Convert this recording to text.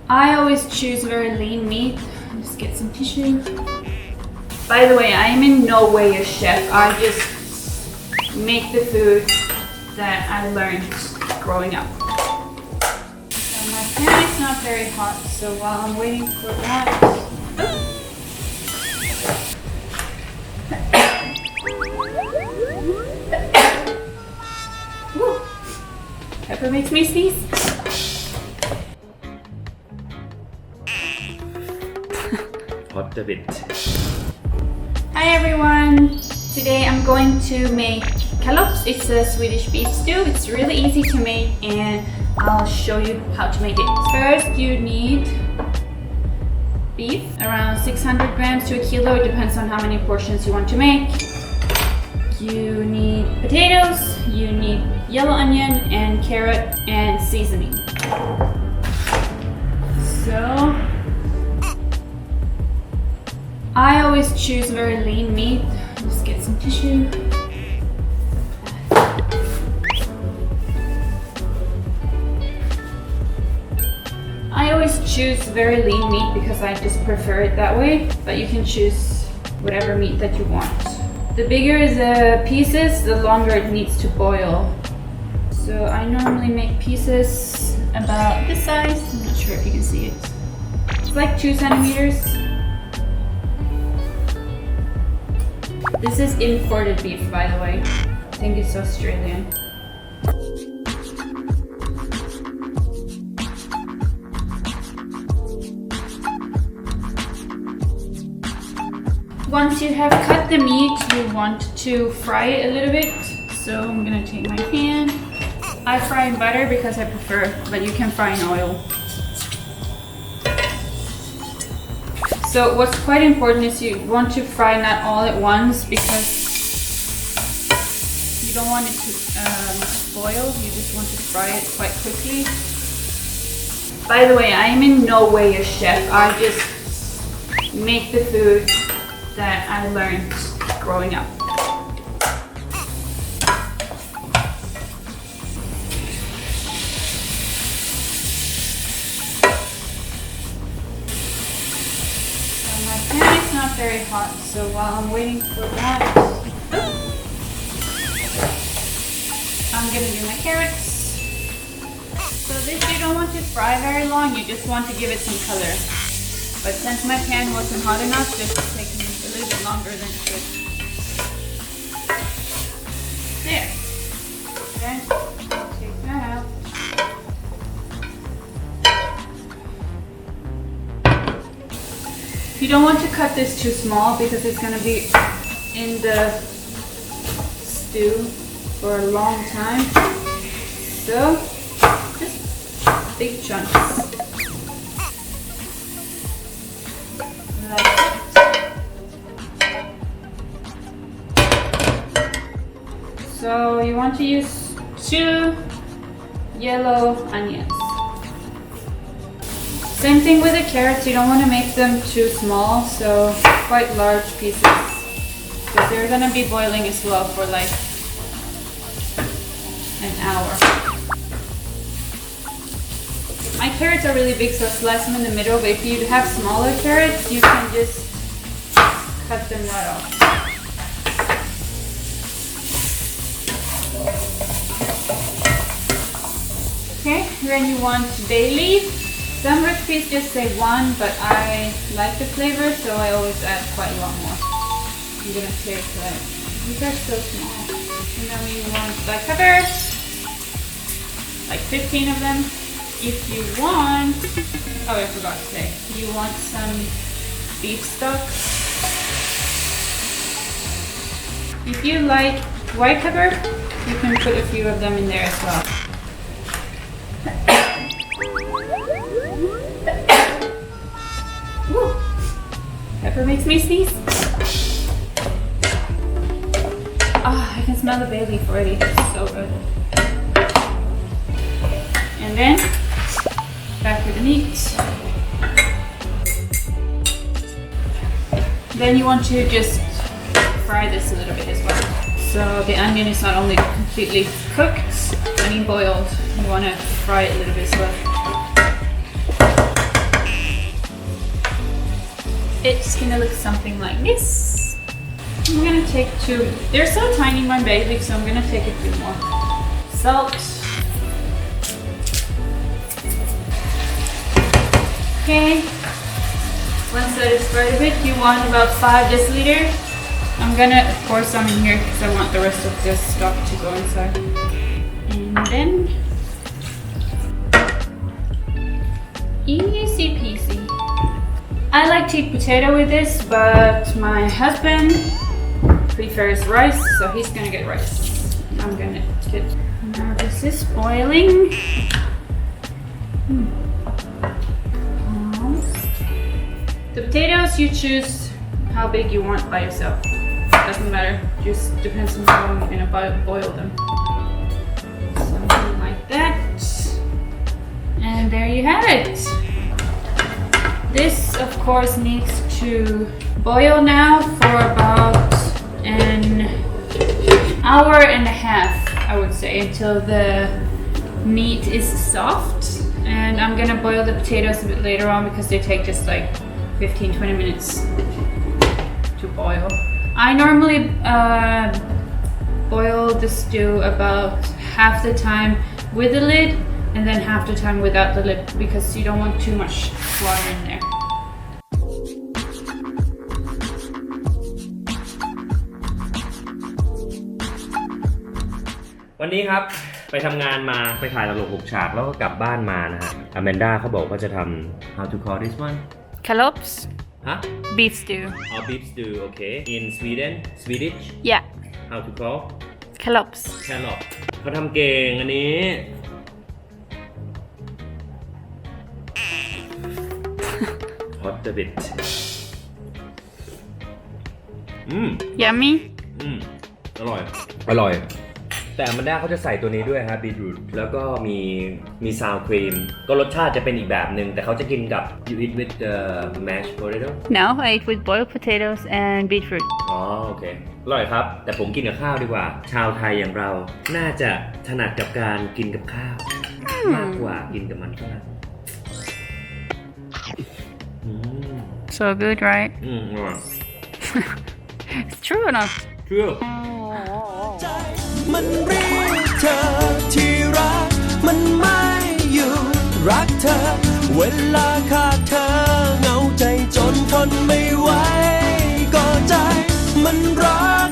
I always choose very lean meat. Just get some tissue. By the way, I am in no way a chef. I just make the food that I learned growing up. So my pan is not very hot, so while I'm waiting for that, Woo. Pepper makes me sneeze. Hot a bit. Hi everyone! Today I'm going to make kalops. It's a Swedish beef stew. It's really easy to make and I'll show you how to make it. First you need beef, around 600 grams to a kilo. It depends on how many portions you want to make. You need potatoes, you need yellow onion and carrot and seasoning. So I always choose very lean meat. Just get some tissue. I always choose very lean meat because I just prefer it that way, but you can choose whatever meat that you want. The bigger the pieces, the longer it needs to boil. So I normally make pieces about this size. I'm not sure if you can see it. It's like 2 centimeters. This is imported beef, by the way. I think it's Australian. Once you have cut the meat, you want to fry it a little bit. So I'm gonna take my pan. I fry in butter because I prefer, but you can fry in oil. So what's quite important is you want to fry not all at once because you don't want it to spoil. You just want to fry it quite quickly. By the way, I am in no way a chef. I just make the food that I learned growing up. It's not very hot, so while I'm waiting for that, I'm gonna do my carrots. So this you don't want to fry very long, you just want to give it some color. But since my pan wasn't hot enough, this is taking a little bit longer than it should. There. Okay, take that out. You don't want to cut this too small because it's going to be in the stew for a long time. So, just big chunks. Like that. So, you want to use 2 yellow onions. Same thing with the carrots, you don't want to make them too small, so quite large pieces. Because they're going to be boiling as well for like an hour. My carrots are really big, so I slice them in the middle, but if you have smaller carrots, you can just cut them right off. Okay, then you want bay leaf. Some recipes just say 1, but I like the flavor, so I always add quite a lot more. I'm gonna take like, these are so small. And then we want black pepper, like 15 of them. If you want, oh I forgot to say, you want some beef stock. If you like white pepper, you can put a few of them in there as well. Woo. Pepper makes me sneeze. Ah, I can smell the bay leaf already. It's so good. And then back with the meat. Then you want to just fry this a little bit as well. So the onion is not only completely cooked, boiled. You want to fry it a little bit as well. it's gonna look something like this. I'm gonna take two. They're so tiny, my baby, so I'm gonna take a few more. Salt. Okay. Once that is fried a bit, you want about 5 deciliter. I'm gonna pour some in here because I want the rest of this stock to go inside. And then, easy peasy. I like to eat potato with this, but my husband prefers rice, so he's gonna get rice. I'm gonna get, now this is boiling. The potatoes, you choose how big you want by yourself. Doesn't matter, just depends on how long you're gonna boil them. Something like that. And there you have it. This, of course, needs to boil now for about an hour and a half, I would say, until the meat is soft. And I'm gonna boil the potatoes a bit later on because they take just like 15-20 minutes to boil. I normally boil the stew about half the time with the lid and then half the time without the lid because you don't want too much water in there. วันนี้ครับไปทำงานมาไปถ่ายตลก6ฉากแล้วก็กลับบ้านมานะฮะอแมนด้าเขาบอกว่าจะทำ how to call this one Kalops, ฮะ beef stew. oh beef stew okay in Sweden Swedish Yeah, how to call kalops. scallop เขาทำเก่งอันนี้ hot a bit Yummy. อร่อย อร่อย แต่มันด้าเขาจะใส่ตัวนี้ด้วยฮะบีทรูทแล้วก็มีซาวครีมก็รสชาติจะเป็นอีกแบบหนึ่งแต่เขาจะกินกับ you eat with the mashed potato No, I eat with boiled potatoes and beetroot. อ๋อโอเคอร่อยครับแต่ผมกินกับข้าวดีกว่า ชาวไทยอย่างเราน่าจะถนัดกับการกินกับข้าว มากกว่ากินกับมันฝรั่ง So good, right? อร่อย It's true or not? เชื่อ มันเรียกเธอที่รักมันไม่อยู่รักเธอเวลาขาดเธอเหงาใจจนทนไม่ไหวก็ใจมันรัก